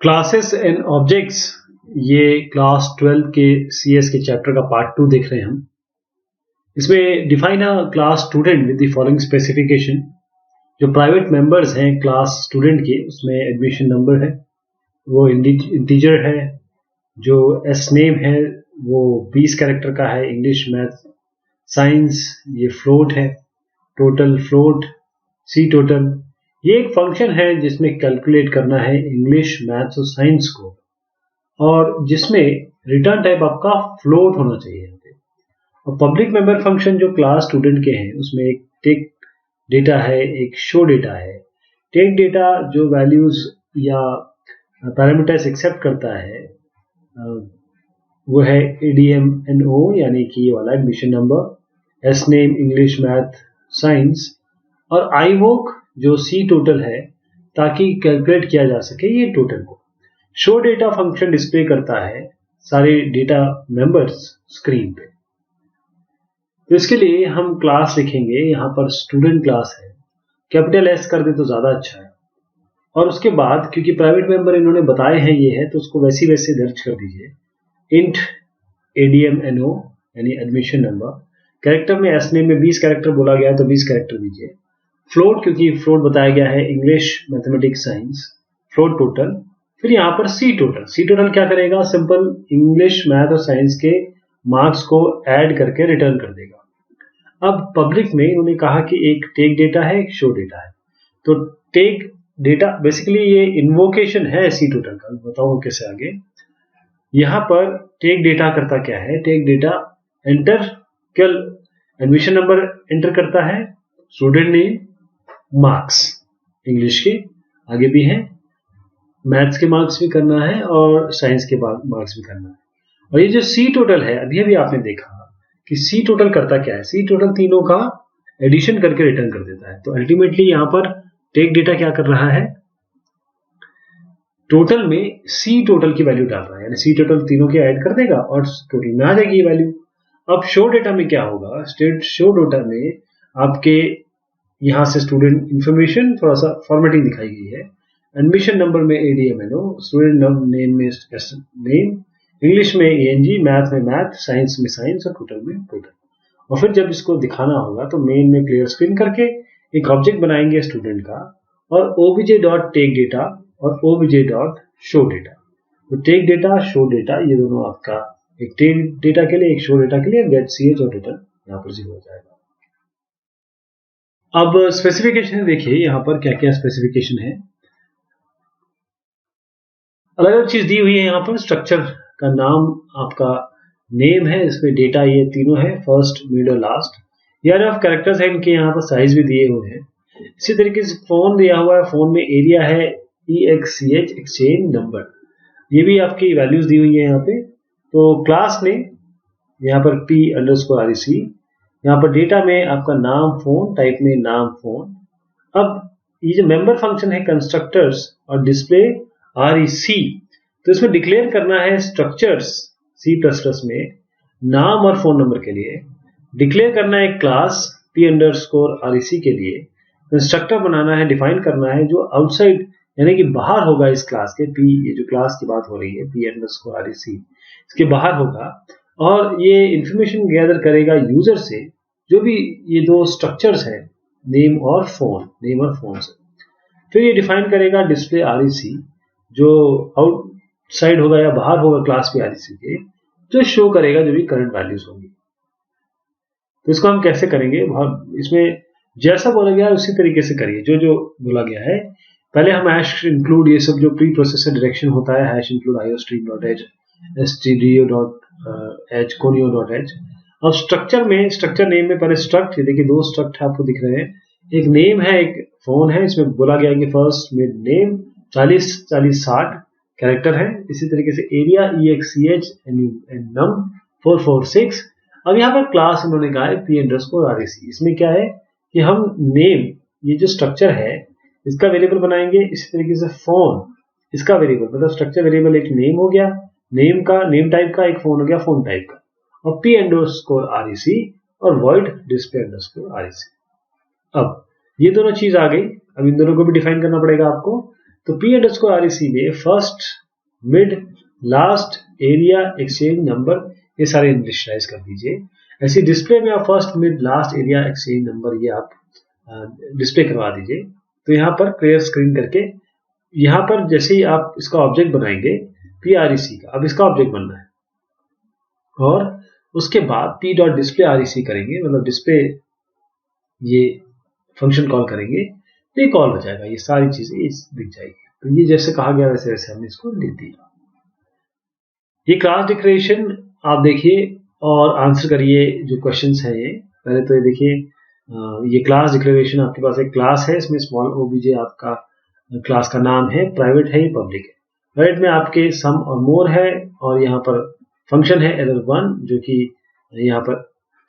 Classes and objects, ये class 12 के CS के चैप्टर का पार्ट 2 देख रहे हैं हम। इसमें define a class student with the following specification. जो प्राइवेट मेंबर्स हैं क्लास स्टूडेंट के, उसमें एडमिशन नंबर है, वो इंटीजर है। जो एस नेम है वो 20 कैरेक्टर का है। इंग्लिश, मैथ, साइंस ये फ्लोट है, टोटल फ्लोट, सी टोटल। ये एक फंक्शन है जिसमें कैलकुलेट करना है इंग्लिश, मैथ्स और साइंस को, और जिसमें रिटर्न टाइप आपका फ्लोट होना चाहिए। और पब्लिक मेंबर फंक्शन जो क्लास स्टूडेंट के हैं, उसमें एक टेक डेटा है, एक शो डेटा है। टेक डेटा जो वैल्यूज या पैरामीटर्स एक्सेप्ट करता है वो है ADMNO, यानी कि ये वाला admission number, S name English, math, science, और ivoc जो सी टोटल है, ताकि कैलकुलेट किया जा सके ये टोटल को। शो डेटा फंक्शन डिस्प्ले करता है सारे डेटा मेंबर्स स्क्रीन पे। तो इसके लिए हम क्लास लिखेंगे, यहाँ पर स्टूडेंट क्लास है, कैपिटल S कर दे तो ज्यादा अच्छा है। और उसके बाद क्योंकि प्राइवेट मेंबर इन्होंने बताए हैं ये है, तो उसको वैसे वैसे दर्ज कर दीजिए। इंट ADMNO यानी एडमिशन नंबर। कैरेक्टर में एस नेम में 20 कैरेक्टर बोला गया है तो 20 कैरेक्टर दीजिए। फ्लोट, क्योंकि फ्लोट बताया गया है English, mathematics, science, float total. फिर यहाँ पर सी टोटल। सी टोटल क्या करेगा? सिंपल इंग्लिश, मैथ और साइंस के मार्क्स को ऐड करके रिटर्न कर देगा। अब पब्लिक में उन्होंने कहा कि एक टेक डेटा है, एक शो डेटा है। तो टेक डेटा बेसिकली ये इन्वोकेशन है सी टोटल का, बताऊंगा कैसे आगे। यहाँ पर टेक डेटा करता क्या है? टेक डेटा एंटर केवल एडमिशन नंबर एंटर करता है, स्टूडेंट नेम, मार्क्स, इंग्लिश के आगे भी हैं, मैथ्स के मार्क्स भी करना है और साइंस के मार्क्स भी करना है। और ये जो सी टोटल है, अभी अभी आपने देखा कि सी टोटल करता क्या है? सी टोटल तीनों का एडिशन करके रिटर्न कर देता है। तो अल्टीमेटली यहाँ पर टेक डेटा क्या कर रहा है? टोटल में सी टोटल की वैल्यू डाल रहा है, यानी सी टोटल तीनों के ऐड कर देगा और टोटल में आ जाएगी ये वैल्यू। अब शो डेटा में क्या होगा? शो डेटा में आपके यहाँ से स्टूडेंट इंफॉर्मेशन थोड़ा सा फॉर्मेटिंग दिखाई गई है। एडमिशन नंबर में ADMNO, स्टूडेंट नेम में नेम, इंग्लिश में ENG, मैथ में मैथ, साइंस में साइंस और टोटल में टोटल। और फिर जब इसको दिखाना होगा तो मेन में क्लियर स्क्रीन करके एक ऑब्जेक्ट बनाएंगे स्टूडेंट का, और obj.takeData और obj.showData। तो टेक डेटा, शो डेटा, ये दोनों आपका एक टेक डेटा के लिए, एक शो डेटा के लिए getCH और रिटर्न यहाँ पर 0 हो जाएगा। अब स्पेसिफिकेशन देखिए यहाँ पर क्या क्या स्पेसिफिकेशन है। अलग अलग चीज दी हुई है यहाँ पर। स्ट्रक्चर का नाम आपका नेम है, इसमें डेटा ये तीनों है, फर्स्ट, मिड और लास्ट। यार ऑफ कैरेक्टर्स है, इनके यहाँ पर साइज भी दिए हुए हैं। इसी तरीके से फोन दिया हुआ है, फोन में एरिया है EXCH, एक्सचेंज नंबर, ये भी आपकी वैल्यूज दी हुई है यहाँ पे। तो क्लास ने यहाँ पर P_REC, यहाँ पर डेटा में आपका नाम फोन, टाइप में नाम फोन। अब ये जो मेंबर फंक्शन है कंस्ट्रक्टर्स और डिस्प्ले REC, तो इसमें डिक्लेयर करना है स्ट्रक्चर्स C++ में नाम और फोन नंबर के लिए। डिक्लेयर करना है क्लास P_REC के लिए। कंस्ट्रक्टर बनाना है, डिफाइन करना है जो आउटसाइड यानी कि बाहर होगा इस क्लास के। P, ये जो क्लास की बात हो रही है P_REC, इसके बाहर होगा, और ये इंफॉर्मेशन गैदर करेगा यूजर से, जो भी ये दो स्ट्रक्चर्स हैं, नेम और फोन से। फिर ये डिफाइन करेगा डिस्प्ले REC, जो आउटसाइड होगा या बाहर होगा क्लास P_REC के, जो शो करेगा जो भी करंट वैल्यूज होंगी। तो इसको हम कैसे करेंगे? इसमें जैसा बोला गया है उसी तरीके से करिए जो जो बोला गया है। पहले हम हैश इंक्लूड, ये सब जो प्री प्रोसेसर डायरेक्शन होता है, hash include iostream.h, stdio.h, conio.h। अब स्ट्रक्चर में, स्ट्रक्चर नेम में पहले स्ट्रक्ट, ये देखिए दो स्ट्रक्ट आपको दिख रहे हैं, एक नेम है, एक फोन है। इसमें बोला गया कि फर्स्ट मिड नेम 40-40-60 कैरेक्टर है। इसी तरीके से एरिया EXCH and num 446। अब यहाँ पर क्लास इन्होंने कहा है P_REC। इसमें क्या है कि हम नेम, ये जो स्ट्रक्चर है इसका वेरिएबल बनाएंगे। इसी तरीके से फोन, इसका वेरिएबल, मतलब स्ट्रक्चर वेरिएबल एक नेम हो गया, नेम का, नेम टाइप का, एक फोन हो गया, फोन टाइप का, और P_REC और void display_REC। अब ये दोनों चीज आ गई। अब इन दोनों को भी डिफाइन करना पड़ेगा आपको। तो P_REC में first, mid, last, area, exchange number, ये सारे इनिशियलाइज कर दीजिए। ऐसे डिस्प्ले में आप first, mid, last, area, exchange number ये आप डिस्प्ले करवा दीजिए। तो यहाँ पर क्लियर स्क्रीन करके यहाँ पर जैसे ही आप इसका ऑब्जेक्ट बनाएंगे P_REC का, अब इसका ऑब्जेक्ट बनना है और उसके बाद P.DisplayREC करेंगे, मतलब डिस्प्ले ये फंक्शन कॉल करेंगे तो ये कॉल हो जाएगा, ये सारी चीजें दिख जाएगी। तो ये जैसे कहा गया वैसे वैसे हमने इसको लिख दिया। ये क्लास डिक्लेरेशन आप देखिए और आंसर करिए जो क्वेश्चंस हैं ये। पहले तो ये देखिए, ये क्लास डिक्लेरेशन, आपके पास एक क्लास है, इसमें स्मॉल obj आपका क्लास का नाम है, प्राइवेट है, ये पब्लिक है। प्राइवेट में आपके सम और मोर है और यहाँ पर फंक्शन है error1 जो कि यहाँ पर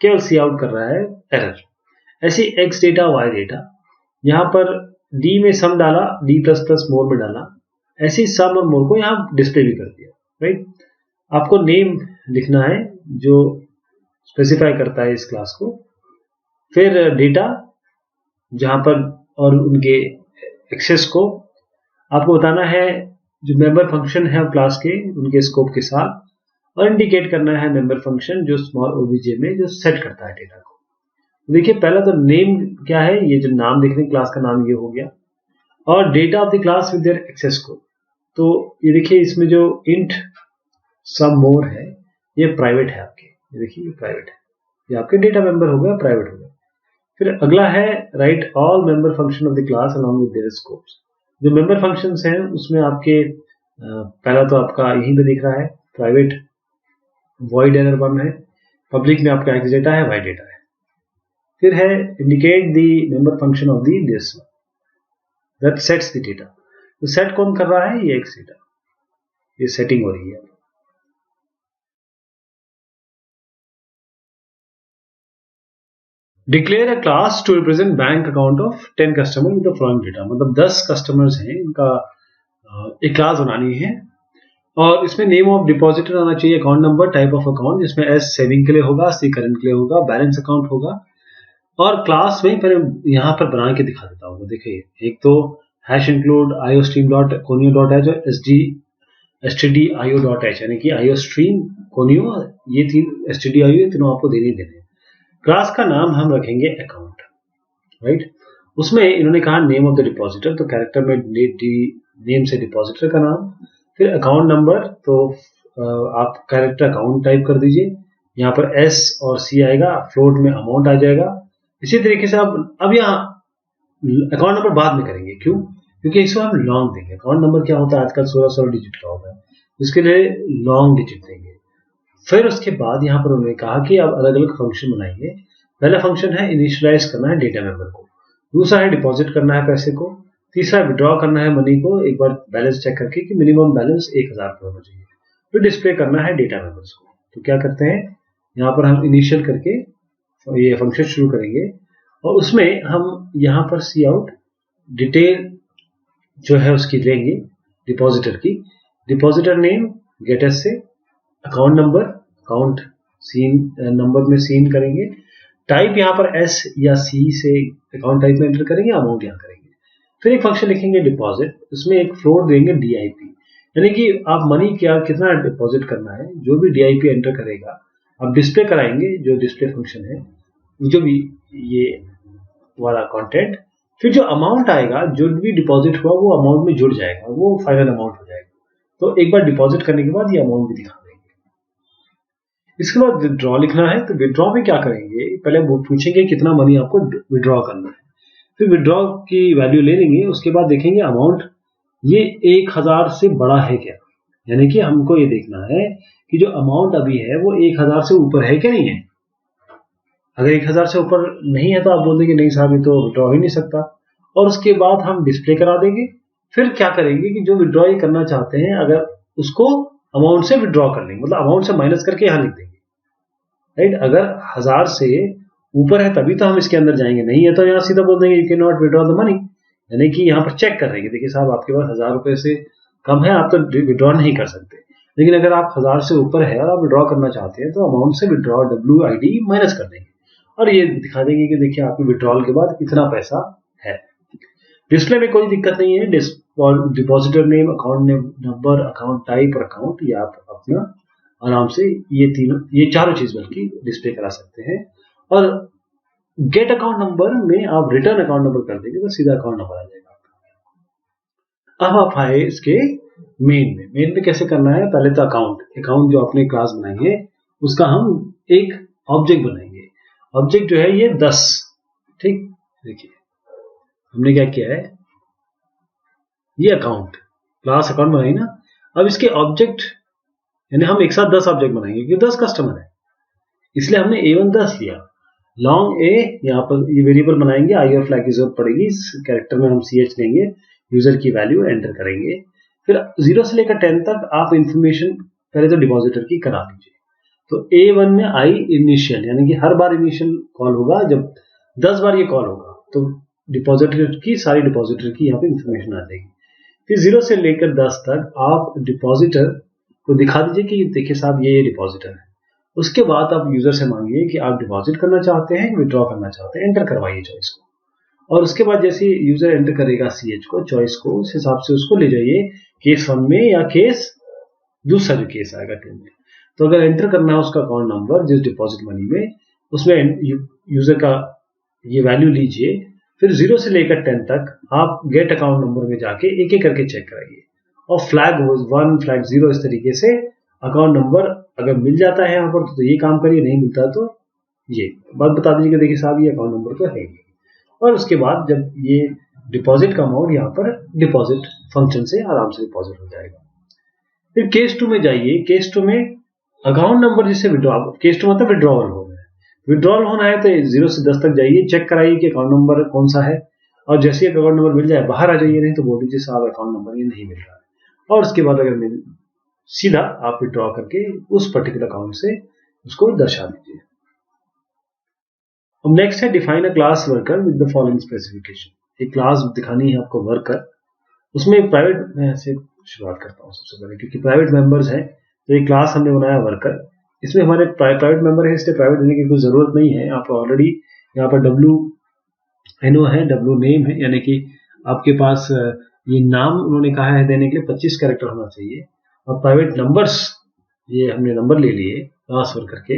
केवल सी आउट कर रहा है एरर। ऐसे x डेटा, y डेटा, यहाँ पर d में सम डाला, d++ मोर में डाला, ऐसे सम और मोर को यहाँ डिस्प्ले भी कर दिया, राइट। आपको नेम लिखना है जो स्पेसिफाई करता है इस क्लास को, फिर डेटा जहां पर और उनके एक्सेस को आपको बताना है, जो मेंबर फंक्शन है क्लास के उनके स्कोप के साथ, और इंडिकेट करना है मेंबर फंक्शन जो स्मॉल obj में जो सेट करता है डेटा को। देखिए पहला तो नेम क्या है, ये जो नाम देख रहे हैं क्लास का नाम ये हो गया, और data of the class with their access को। तो ये देखिए इसमें जो इंट सम मोर है ये प्राइवेट है आपके, ये देखिए ये प्राइवेट है, ये आपके डेटा मेंबर हो गया, प्राइवेट हो गया। फिर अगला है right all member function of the class along with their scopes. जो मेंबर फंक्शंस हैं उसमें आपके पहला तो आपका यहीं पे दिख रहा है प्राइवेट void error1 है, पब्लिक में आपका x डेटा है, y डेटा है। फिर है indicate the member function of the this that sets the data. तो सेट कौन कर रहा है, ये x डेटा, ये सेटिंग हो रही है। Declare a class to represent bank account of 10 customer with the following data. मतलब 10 कस्टमर्स हैं, इनका एक क्लास बनानी है और इसमें नेम ऑफ डिपॉजिटर आना चाहिए, account number, type of account, जिसमें S सेविंग के लिए होगा, C करंट के लिए होगा, बैलेंस अकाउंट होगा। और क्लास में पहले यहाँ पर बना के दिखा देता हूँ। देखिए एक तो हैश इंक्लूड iostream.conio.h stdio.h, यानी कि iostream conio, ये तीन stdio, ये तीनों आपको देने देने। क्लास का नाम हम रखेंगे अकाउंट, राइट। उसमें इन्होंने कहा नेम ऑफ द डिपॉजिटर, तो कैरेक्टर में नेम से डिपॉजिटर का नाम, फिर अकाउंट नंबर, तो आप कैरेक्टर अकाउंट टाइप कर दीजिए, यहाँ पर S और C आएगा, फ्लोट में अमाउंट आ जाएगा। इसी तरीके से आप अब यहाँ अकाउंट नंबर बाद में करेंगे, क्यों? क्योंकि इसको हम लॉन्ग देंगे। अकाउंट नंबर क्या होता है आजकल 16 डिजिट का होता है, इसके लिए लॉन्ग डिजिट देंगे। फिर उसके बाद यहाँ पर उन्होंने कहा कि आप अलग अलग फंक्शन बनाएंगे। पहला फंक्शन है इनिशियलाइज करना है डेटा मेंबर को, दूसरा है डिपॉजिट करना है पैसे को, तीसरा विड्रॉ करना है मनी को, एक बार बैलेंस चेक करके कि मिनिमम बैलेंस 1000 का होना चाहिए, फिर डिस्प्ले करना है डेटा मेंबर्स को। तो क्या करते हैं, यहाँ पर हम इनिशियल करके ये फंक्शन शुरू करेंगे और उसमें हम यहाँ पर सी आउट डिटेल जो है उसकी लेंगे डिपॉजिटर की, डिपॉजिटर नेम गेटस से, अकाउंट नंबर, अकाउंट सीन नंबर में सीन करेंगे, टाइप यहाँ पर S या C से अकाउंट टाइप में एंटर करेंगे, अमाउंट यहाँ करेंगे। फिर एक फंक्शन लिखेंगे डिपॉजिट, उसमें एक फ्लोट देंगे DIP, यानी कि आप मनी क्या कितना डिपॉजिट करना है, जो भी DIP एंटर करेगा आप डिस्प्ले कराएंगे, जो डिस्प्ले फंक्शन है, जो भी ये वाला कंटेंट। फिर जो अमाउंट आएगा, जो भी डिपॉजिट हुआ वो अमाउंट में जुड़ जाएगा, वो फाइनल अमाउंट हो जाएगा। तो एक बार डिपॉजिट करने के बाद ये अमाउंट भी दिखा देंगे। इसके बाद विड्रॉ लिखना है, तो विड्रॉ में क्या करेंगे, पहले वो पूछेंगे कितना मनी आपको विड्रॉ करना है, फिर विड्रॉ की वैल्यू ले लेंगे, उसके बाद देखेंगे अमाउंट ये 1000 से बड़ा है क्या, यानी कि हमको ये देखना है कि जो अमाउंट अभी है वो 1000 से ऊपर है क्या नहीं है। अगर 1000 से ऊपर नहीं है तो आप बोल देंगे नहीं साहब ये तो विड्रॉ ही नहीं सकता, और उसके बाद हम डिस्प्ले करा देंगे। फिर क्या करेंगे कि जो विड्रॉ करना चाहते हैं अगर उसको अमाउंट से विड्रॉ कर लेंगे, मतलब अमाउंट से माइनस करके यहाँ लिख देंगे, राइट। अगर 1000 से ऊपर है तभी तो हम इसके अंदर जाएंगे, नहीं है तो यहाँ सीधा बोल देंगे you can not withdraw the money, यानी कि यहाँ पर चेक कर देंगे, देखिए साहब आपके पास 1000 रुपए से कम है, आप तो विड्रॉ नहीं कर सकते। लेकिन अगर आप 1000 से ऊपर है और आप विड्रॉ करना चाहते हैं तो अमाउंट से विड्रॉ WID माइनस कर देंगे और ये दिखा देंगे कि देखिए आपके विड्रॉल के बाद इतना पैसा है। डिस्प्ले में कोई दिक्कत नहीं है, depositor name, account number, account type और अकाउंट, ये आप अपना आराम से ये चारों चीज बल्कि डिस्प्ले करा सकते हैं। और गेट अकाउंट नंबर में आप रिटर्न अकाउंट नंबर कर देंगे तो सीधा अकाउंट नंबर आ जाएगा। अब आप आए इसके मेन में कैसे करना है। पहले तो अकाउंट जो आपने क्लास बनाई है उसका हम एक ऑब्जेक्ट बनाएंगे। ऑब्जेक्ट जो है ये 10, ठीक, देखिए हमने क्या किया है, ये अकाउंट क्लास अकाउंट बनाई ना। अब इसके ऑब्जेक्ट यानी हम एक साथ 10 ऑब्जेक्ट बनाएंगे क्योंकि 10 कस्टमर है, इसलिए हमने A1 10 लिया। लॉन्ग ए यहाँ पर ये वेरिएबल बनाएंगे, आई और फ्लैग की जरूरत पड़ेगी। इस कैरेक्टर में हम CH लेंगे, यूजर की वैल्यू एंटर करेंगे। फिर 0 से लेकर 10 तक आप इंफॉर्मेशन पहले तो डिपॉजिटर की करा लीजिए। तो A1 में आई इनिशियल यानी कि हर बार इनिशियल कॉल होगा, जब 10 बार ये कॉल होगा तो सारी डिपॉजिटर की यहाँ पे इंफॉर्मेशन आ जाएगी। फिर 0 से लेकर 10 तक आप डिपॉजिटर को दिखा दीजिए कि देखिए साहब ये डिपॉजिटर है। उसके बाद आप यूजर से मांगिए कि आप डिपॉजिट करना चाहते हैं, विड्रॉ करना चाहते हैं, एंटर करवाइए चॉइस को। और उसके बाद जैसे यूजर एंटर करेगा CH को, चॉइस को, उस हिसाब से उसको ले जाइए केस 1 में या केस दूसरा जो केस आएगा 2 में। तो अगर एंटर करना है उसका अकाउंट नंबर जिस डिपॉजिट मनी में, उसमें यूजर का ये वैल्यू लीजिए। फिर 0 से लेकर 10 तक आप गेट अकाउंट नंबर में जाके एक एक करके चेक कराइए और फ्लैग 1 फ्लैग 0 इस तरीके से अकाउंट नंबर अगर मिल जाता है यहाँ पर तो ये काम करिए, नहीं मिलता तो ये बात बता दीजिए कि देखिए साहब ये अकाउंट नंबर तो है ही। और उसके बाद जब ये डिपॉजिट का अमाउंट यहाँ पर डिपॉजिट फंक्शन से आराम से डिपॉजिट हो जाएगा। फिर केस 2 में जाइए। केस 2 में अकाउंट नंबर जिससे विड्रॉल, केस 2 मतलब विड्रॉवल हो गया, विड्रॉल होना है तो 0 से 10 तक जाइए, चेक कराइए कि अकाउंट नंबर कौन सा है और जैसे ही अकाउंट नंबर मिल जाए बाहर आ जाइए, नहीं तो बोल दीजिए साहब अकाउंट नंबर ये नहीं मिल रहा है। और उसके बाद अगर सीधा आप विड्रॉ करके उस पर्टिकुलर अकाउंट से उसको दर्शा दीजिए। अब नेक्स्ट है define a class worker with the following specification. एक क्लास दिखानी है आपको वर्कर, उसमें प्राइवेट, मैं ऐसे शुरुआत करता हूँ सबसे पहले क्योंकि प्राइवेट मेंबर्स हैं। तो एक क्लास हमने बनाया वर्कर, इसमें हमारे प्राइवेट मेंबर है इसलिए प्राइवेट देने की कोई जरूरत नहीं है। आप ऑलरेडी यहाँ पर WNO है, W नेम है, यानी कि आपके पास ये नाम उन्होंने कहा है देने के लिए 25 कैरेक्टर होना चाहिए। और प्राइवेट नंबर्स ये हमने नंबर ले लिए क्लास वर्कर के।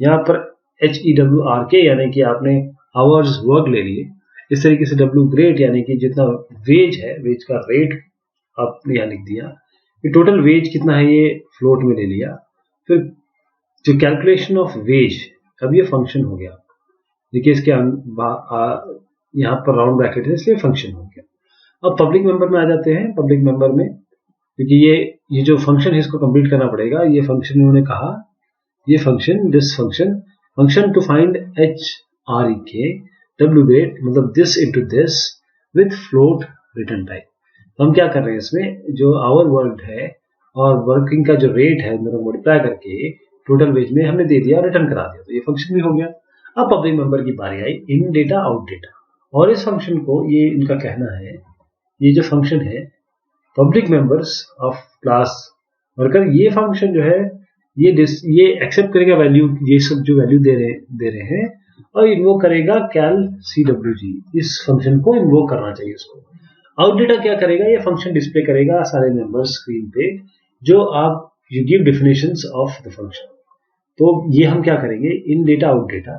यहाँ पर HEWRK यानी कि आपने आवर्स वर्क ले लिए। इस तरीके से W ग्रेड यानी कि जितना वेज है, वेज का रेट आपने यहाँ लिख दिया। फिर टोटल वेज कितना है ये फ्लोट में ले लिया। फिर जो कैलकुलेशन ऑफ वेज, अब ये फंक्शन हो गया, देखिए इसके यहाँ पर राउंड ब्रैकेट है इसलिए फंक्शन हो गया। अब पब्लिक मेंबर में आ जाते हैं। पब्लिक मेंबर में क्योंकि ये जो फंक्शन है इसको कंप्लीट करना पड़ेगा। ये फंक्शन इन्होंने कहा, ये function this function to find HREK W grade मतलब this into this with float return type. तो हम क्या कर रहे हैं, इसमें जो आवर वर्क है और वर्किंग का जो रेट है दोनों मल्टीप्लाई करके टोटल वेज में हमने दे दिया और रिटर्न करा दिया, तो ये फंक्शन भी हो गया। अब पब्लिक मेंबर की बारी आई, इन डेटा आउट डेटा। और इस फंक्शन को, ये इनका कहना है, ये जो फंक्शन है public members of class worker, ये फंक्शन जो है ये एक्सेप्ट करेगा वैल्यू, ये सब जो वैल्यू दे रहे हैं और इन्वोक करेगा कैल CWG। इस फंक्शन को इन्वोक करना चाहिए उसको। आउट डेटा क्या करेगा, ये फंक्शन डिस्प्ले करेगा सारे मेंबर्स स्क्रीन पे जो आप you give definitions of the function. तो ये हम क्या करेंगे, इन डेटा आउट डेटा,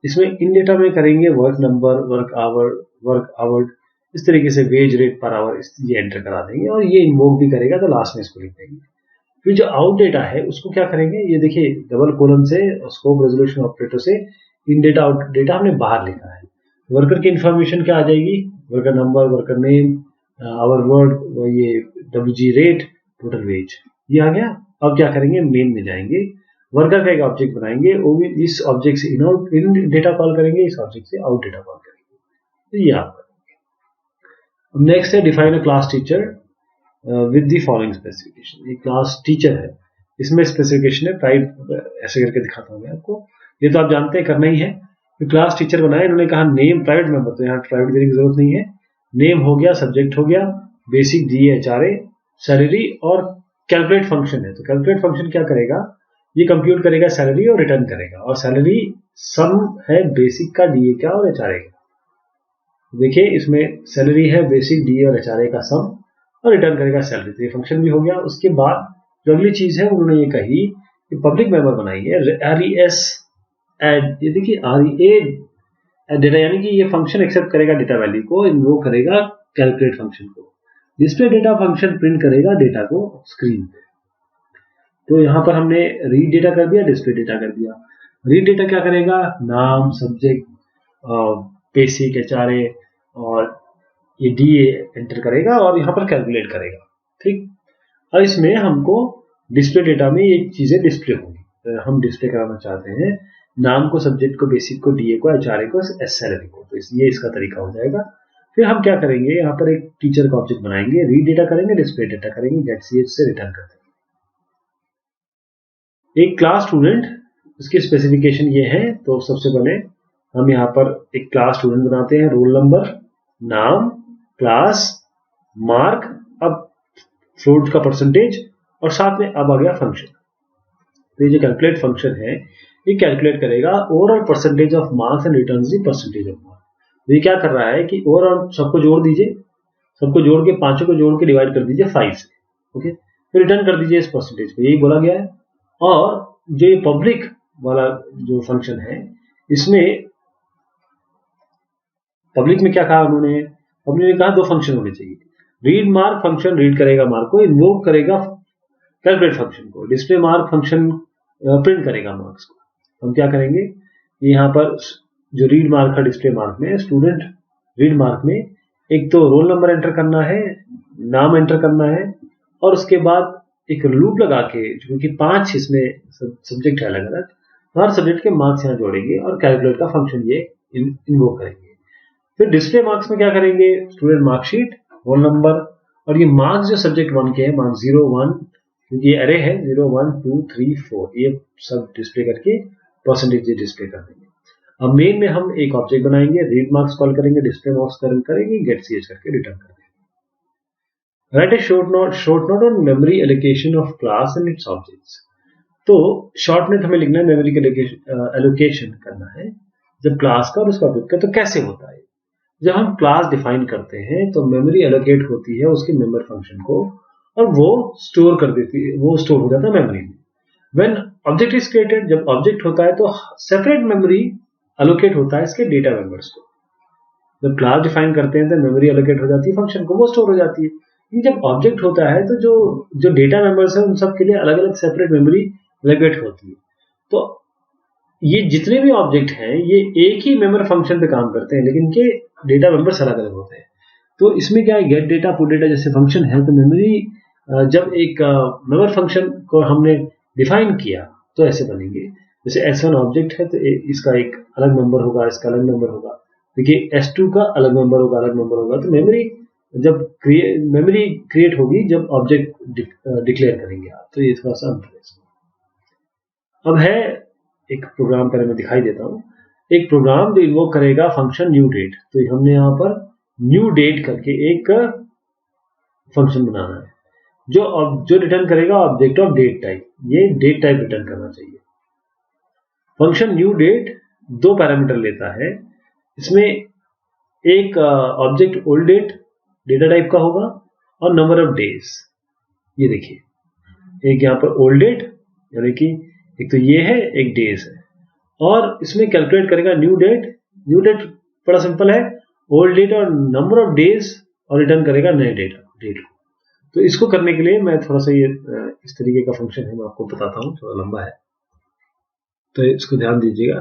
इसमें इन डेटा में करेंगे वर्क नंबर, वर्क आवर, इस तरीके से वेज रेट पर आवर ये एंटर करा देंगे और ये इन्वोक भी करेगा तो लास्ट में इसको लिख देंगे। फिर जो आउट डेटा है उसको क्या करेंगे, ये देखिए डबल कोलन से स्कोप रेजोल्यूशन ऑपरेटर से इन डेटा आउट डेटा हमने बाहर लिखा है। वर्कर की इंफॉर्मेशन क्या आ जाएगी, worker number, worker name, hour work, ये WG रेट, टोटल वेज, ये आ गया। अब क्या करेंगे, मेन में जाएंगे, वर्कर का एक ऑब्जेक्ट बनाएंगे, वो भी इस ऑब्जेक्ट से इन डेटा कॉल करेंगे, इस ऑब्जेक्ट से आउट डेटा कॉल करेंगे। तो ये आप करेंगे। नेक्स्ट है define a class teacher with the following specification. ये क्लास टीचर है, इसमें स्पेसिफिकेशन है, प्राइवेट ऐसे करके दिखाता हूँ मैं आपको, ये तो आप जानते हैं करना ही है। तो क्लास टीचर बनाया, इन्होंने कहा नेम प्राइवेट मेंबर, तो यहाँ प्राइवेट देने की जरूरत नहीं है। नेम हो गया, सब्जेक्ट हो गया, बेसिक DHRA, सैलरी और कैलकुलेट फंक्शन है। तो कैलकुलेट फंक्शन क्या करेगा, ये कंप्यूट करेगा सैलरी और रिटर्न करेगा। और सैलरी सम है बेसिक का, DA का और HRA का। देखिए इसमें सैलरी है, बेसिक, डी और एचआरए का सम, और रिटर्न करेगा सैलरी। तो ये फंक्शन भी हो गया। उसके बाद जो अगली चीज है उन्होंने ये कही कि पब्लिक मेंबर बनाइए RES एड। ये देखिए REA डेटा, यानी कि ये फंक्शन एक्सेप्ट करेगा डेटा वैल्यू को, इन्वोक करेगा कैलकुलेट फंक्शन को, डिस्प्ले डेटा फंक्शन प्रिंट करेगा डेटा को स्क्रीन पे। तो यहाँ पर हमने रीड डेटा कर दिया, डिस्प्ले डेटा कर दिया। रीड डेटा क्या करेगा, नाम, सब्जेक्ट, बेसिक, एचआरए और ये DA एंटर करेगा और यहाँ पर कैलकुलेट करेगा। ठीक, और इसमें हमको डिस्प्ले डेटा में ये चीजें डिस्प्ले होंगी। हम डिस्प्ले कराना चाहते हैं नाम को, सब्जेक्ट को, बेसिक को, DA को, एचआरए को, सैलरी को, तो ये इसका तरीका हो जाएगा। फिर हम क्या करेंगे, यहाँ पर एक टीचर का ऑब्जेक्ट बनाएंगे, रीड डेटा करेंगे, डिस्प्ले डेटा करेंगे, गेट CH से रिटर्न कर देंगे। एक क्लास स्टूडेंट, उसकी स्पेसिफिकेशन ये है। तो सबसे पहले हम यहाँ पर एक क्लास स्टूडेंट बनाते हैं, रोल नंबर, नाम, क्लास, मार्क, अब फ्लोट का परसेंटेज, और साथ में अब आ गया फंक्शन। तो ये जो कैलकुलेट फंक्शन है ये कैलकुलेट करेगा overall percentage of marks and returns the percentage of marks. तो ये क्या कर रहा है कि ओवरऑल सबको जोड़ दीजिए, सबको जोड़ के, पांचों को जोड़ के डिवाइड कर दीजिए 5 से। ओके, फिर रिटर्न कर दीजिए इस परसेंटेज को, यही बोला गया है। और जो ये पब्लिक वाला जो फंक्शन है, इसमें पब्लिक में क्या कहा उन्होंने, पब्लिक ने कहा 2 फंक्शन होने चाहिए। रीड मार्क फंक्शन रीड करेगा मार्क को, इन्वोक करेगा कैलकुलेट फंक्शन को, डिस्प्ले मार्क फंक्शन प्रिंट करेगा मार्क्स को। हम क्या करेंगे, यहाँ पर जो रीड मार्क है डिस्प्ले मार्क में, स्टूडेंट रीड मार्क में एक तो रोल नंबर एंटर करना है, नाम एंटर करना है, और उसके बाद एक लूप लगा के, क्योंकि 5 इसमें सब्जेक्ट है अलग अलग, हर सब्जेक्ट के मार्क्स यहाँ जोड़ेंगे और कैलकुलेट का फंक्शन ये इन्वोक करेंगे। फिर डिस्प्ले मार्क्स में क्या करेंगे, स्टूडेंट मार्कशीट, रोल नंबर, और ये मार्क्स जो सब्जेक्ट 1 के हैं, मार्क्स 0 1, क्योंकि ये अरे है 0 1 2 3 4, ये सब डिस्प्ले करके परसेंटेज डिस्प्ले कर देंगे। अब मेन में हम एक ऑब्जेक्ट बनाएंगे, रीड मार्क्स कॉल करेंगे, डिस्प्ले मार्क्स करेंगे, गेट CH करके रिटर्न कर देंगे। Right A short note on memory allocation of class and its objects. तो शॉर्ट नोट हमें लिखना है, मेमोरी एलोकेशन करना है जब क्लास का और उसका ऑब्जेक्ट का। तो कैसे होता है, जब हम क्लास डिफाइन करते हैं तो मेमोरी एलोकेट होती है उसके मेंबर फंक्शन को, और वो स्टोर कर देती है, वो स्टोर हो जाता है मेमोरी में। व्हेन ऑब्जेक्ट इज क्रिएटेड, जब ऑब्जेक्ट होता है तो सेपरेट मेमोरी एलोकेट होता है इसके डेटा मेंबर्स को। जब क्लास डिफाइन करते हैं तो मेमोरी एलोकेट हो जाती है फंक्शन को, वो स्टोर हो जाती है। जब ऑब्जेक्ट होता है तो जो डेटा मेंबर्स है उन सब के लिए अलग अलग सेपरेट मेमोरी एलोकेट होती है। तो ये जितने भी ऑब्जेक्ट हैं ये एक ही मेमोरी फंक्शन पे काम करते हैं, लेकिन इनके डेटा मेंबर्स अलग अलग होते हैं। तो इसमें क्या है, गेट डेटा पुट डेटा जैसे फंक्शन है, तो मेमोरी जब एक मेमोरी फंक्शन को हमने डिफाइन किया तो ऐसे बनेंगे। जैसे S1 ऑब्जेक्ट है तो इसका एक अलग मेंबर होगा, इसका अलग मेंबर होगा। देखिए S2 का अलग मेंबर होगा, अलग मेंबर होगा। तो मेमोरी जब मेमोरी क्रिएट होगी जब ऑब्जेक्ट डिक्लेयर करेंगे आप। तो ये थोड़ा सा अंतर है। अब है एक प्रोग्राम, पहले मैं दिखाई देता हूँ। एक प्रोग्राम जो इन्वोक करेगा फंक्शन न्यू डेट। तो हमने यहाँ पर न्यू डेट करके एक फंक्शन बनाना है जो रिटर्न करेगा ऑब्जेक्ट ऑफ डेट टाइप। ये डेट टाइप रिटर्न करना चाहिए। फंक्शन न्यू डेट 2 पैरामीटर लेता है। इसमें एक object old date data type का होगा और नंबर ऑफ डेज। ये देखिए एक यहाँ पर ओल्ड डेट, यानी कि एक तो ये है, एक डेज है, और इसमें कैलकुलेट करेगा न्यू डेट। न्यू डेट बड़ा सिंपल है, ओल्ड डेट और नंबर ऑफ डेज, और रिटर्न करेगा नए डेट को। तो इसको करने के लिए मैं थोड़ा सा ये इस तरीके का फंक्शन है, मैं आपको बताता हूँ, थोड़ा लंबा है तो इसको ध्यान दीजिएगा।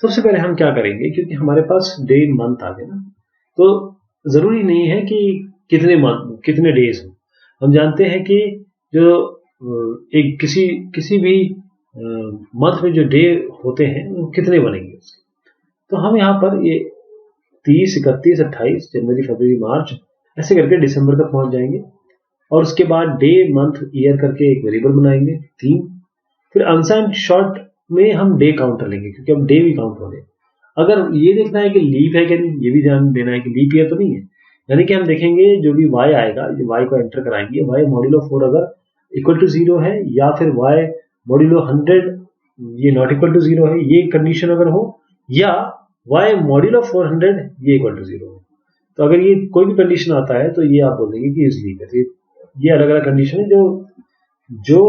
सबसे पहले हम क्या करेंगे, क्योंकि हमारे पास डे मंथ आ गए ना, तो जरूरी नहीं है कि कितने डेज हो। हम जानते हैं कि जो एक किसी भी मंथ में जो डे होते हैं वो कितने बनेंगे उसके। तो हम यहाँ पर ये 30, 31, 28, जनवरी, फरवरी, मार्च ऐसे करके दिसंबर तक पहुंच जाएंगे। और उसके बाद डे, मंथ, ईयर करके एक वेरिएबल बनाएंगे 3। फिर अनसाइंड शॉर्ट में हम डे काउंटर लेंगे, क्योंकि अब डे भी काउंट हो गए। अगर ये देखना है कि लीप है कि नहीं, ये भी ध्यान देना है कि लीप ईयर तो नहीं है। यानी कि हम देखेंगे जो भी y आएगा, जो y को एंटर कराएंगे, y मॉड्यूलो 4 अगर इक्वल टू 0 है, या फिर y मॉड्यूलो 100 ये नॉट इक्वल टू 0 है, ये कंडीशन अगर हो, या y मॉड्यूलो 400 ये इक्वल टू 0 हो। तो अगर ये कोई भी कंडीशन आता है तो ये आप बोल देंगे कि इज लीप है। तो ये अलग अलग कंडीशन है जो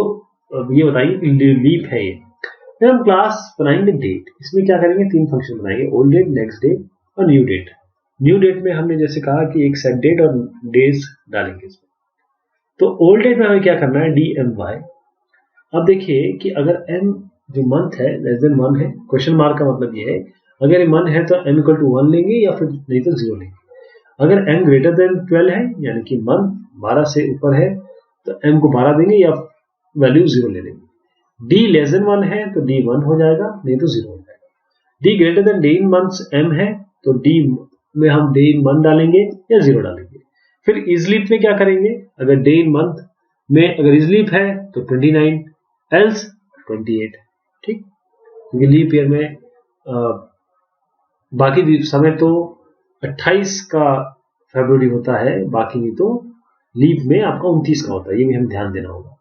ये बताइए कि लीप है ये। फिर हम क्लास बनाएंगे डेट। इसमें क्या करेंगे, 3 फंक्शन बनाएंगे, ओल्ड डेट, नेक्स्ट डे और न्यू डेट। न्यू डेट में हमने जैसे कहा कि एक सेट डेट और डेज डालेंगे इसमें। तो ओल्ड डेट में हमें क्या करना है, DMY। अब देखिए कि अगर m जो मंथ है लेस देन 1 है, क्वेश्चन मार्क का मतलब ये है अगर ये 1 है तो m इक्वल टू 1 लेंगे या फिर नहीं तो 0 लेंगे। अगर m ग्रेटर देन 12 है यानी कि मंथ 12 से ऊपर है तो m को 12 देंगे या वैल्यू 0 ले लेंगे। d लेस देन 1 है तो d 1 हो जाएगा, नहीं तो 0 हो जाएगा। d greater than d in months m है तो d में हम d इन मंथ डालेंगे या 0 डालेंगे। फिर इज लीप में क्या करेंगे, अगर डे इन मंथ में अगर इज लीप है तो 29, एल्स 28, ठीक। क्योंकि लीप ईयर में बाकी समय तो 28 का फरवरी होता है, बाकी नहीं तो लीप में आपका 29 का होता है, ये भी हम ध्यान देना होगा।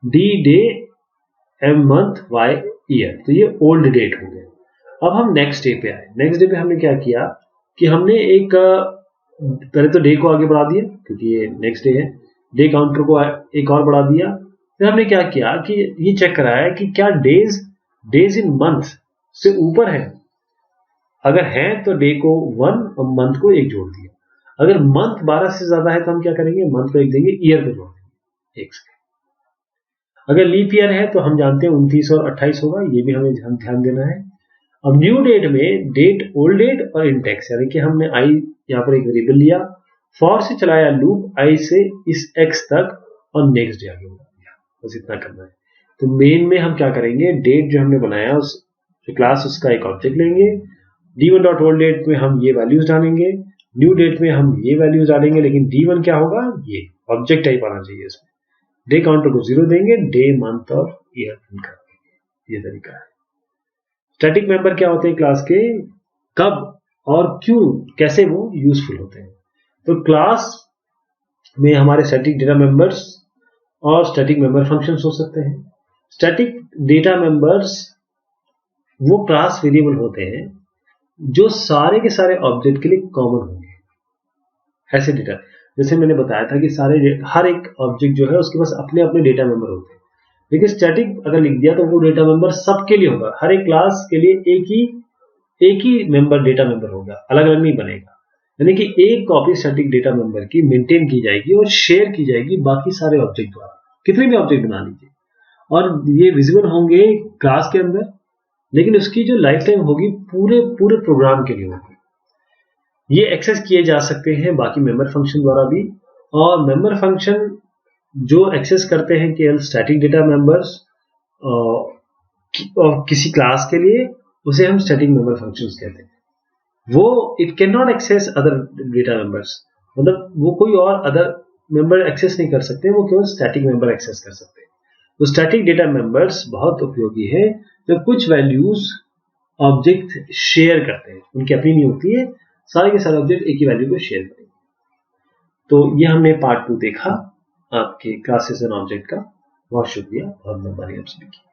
D day, M month, Y year, तो ये ओल्ड डेट हो गए। अब हम नेक्स्ट डे पे आए। नेक्स्ट डे पे हमने क्या किया कि हमने एक पहले तो डे को आगे बढ़ा दिया क्योंकि ये नेक्स्ट डे है, डे काउंटर को एक और बढ़ा दिया। फिर हमने क्या किया कि ये चेक कराया कि क्या डेज इन मंथ से ऊपर है, अगर है तो डे को 1 और मंथ को 1 जोड़ दिया। अगर मंथ 12 से ज्यादा है तो हम क्या करेंगे, मंथ को 1 देंगे, ईयर को जोड़ देंगे 1 से। अगर लीप ईयर है तो हम जानते हैं 29 और 28 होगा, ये भी हमें ध्यान देना है। अब न्यू डेट में डेट, ओल्ड डेट और इंडेक्स, यानी कि हमने आई यहाँ पर एक वेरिएबल लिया, फॉर से चलाया लूप आई से इस एक्स तक और नेक्स्ट डे आगे बढ़ा दिया, बस इतना करना है। तो मेन में हम क्या करेंगे, डेट जो हमने बनाया उस क्लास उसका एक ऑब्जेक्ट लेंगे, d1.old डेट में हम ये वैल्यूज डालेंगे, न्यू डेट में हम ये वैल्यूज डालेंगे, लेकिन d1 क्या होगा, ये ऑब्जेक्ट टाइप आना चाहिए इसमें। डे काउंटर को 0 देंगे, डे, मंथ और ईयर प्रिंट कर देंगे। ये तरीका है। स्टैटिक मेंबर क्या होते हैं क्लास के, कब और क्यों, कैसे वो यूजफुल होते हैं। तो क्लास में हमारे स्टैटिक डेटा मेंबर्स और स्टैटिक मेंबर फंक्शंस हो सकते हैं। स्टैटिक डेटा मेंबर्स वो क्लास वेरिएबल होते हैं जो सारे के सारे ऑब्जेक्ट के लिए कॉमन होंगे। ऐसे डेटा, जैसे मैंने बताया था कि हर एक ऑब्जेक्ट जो है उसके पास अपने अपने डेटा मेंबर होते हैं, लेकिन स्टैटिक अगर लिख दिया तो वो डेटा मेंबर सबके लिए होगा। हर एक क्लास के लिए एक ही मेंबर, डेटा मेंबर होगा, अलग अलग नहीं बनेगा। यानी कि एक कॉपी स्टैटिक डेटा मेंबर की मेंटेन की जाएगी और शेयर की जाएगी बाकी सारे ऑब्जेक्ट द्वारा, कितने भी ऑब्जेक्ट बना लीजिए, और ये विजिबल होंगे क्लास के अंदर, लेकिन उसकी जो लाइफ टाइम होगी पूरे प्रोग्राम के लिए होगी। ये एक्सेस किए जा सकते हैं बाकी मेंबर फंक्शन द्वारा भी, और मेंबर फंक्शन जो एक्सेस करते हैं केवल स्टैटिक डेटा मेंबर्स और किसी क्लास के लिए, उसे हम स्टैटिक मेंबर फंक्शंस कहते हैं। वो it cannot access other data members, मतलब वो कोई और अदर मेंबर एक्सेस नहीं कर सकते, वो केवल स्टैटिक मेंबर एक्सेस कर सकते हैं। तो स्टैटिक डेटा मेंबर्स बहुत उपयोगी है जब कुछ वैल्यूज ऑब्जेक्ट शेयर करते हैं, उनकी अपनी नहीं होती है, सारे के सारे ऑब्जेक्ट एक ही वैल्यू को शेयर करेंगे। तो ये हमने पार्ट 2 देखा आपके क्लासेस एंड ऑब्जेक्ट का। बहुत शुक्रिया, बहुत मेहरबानी आप सभी की।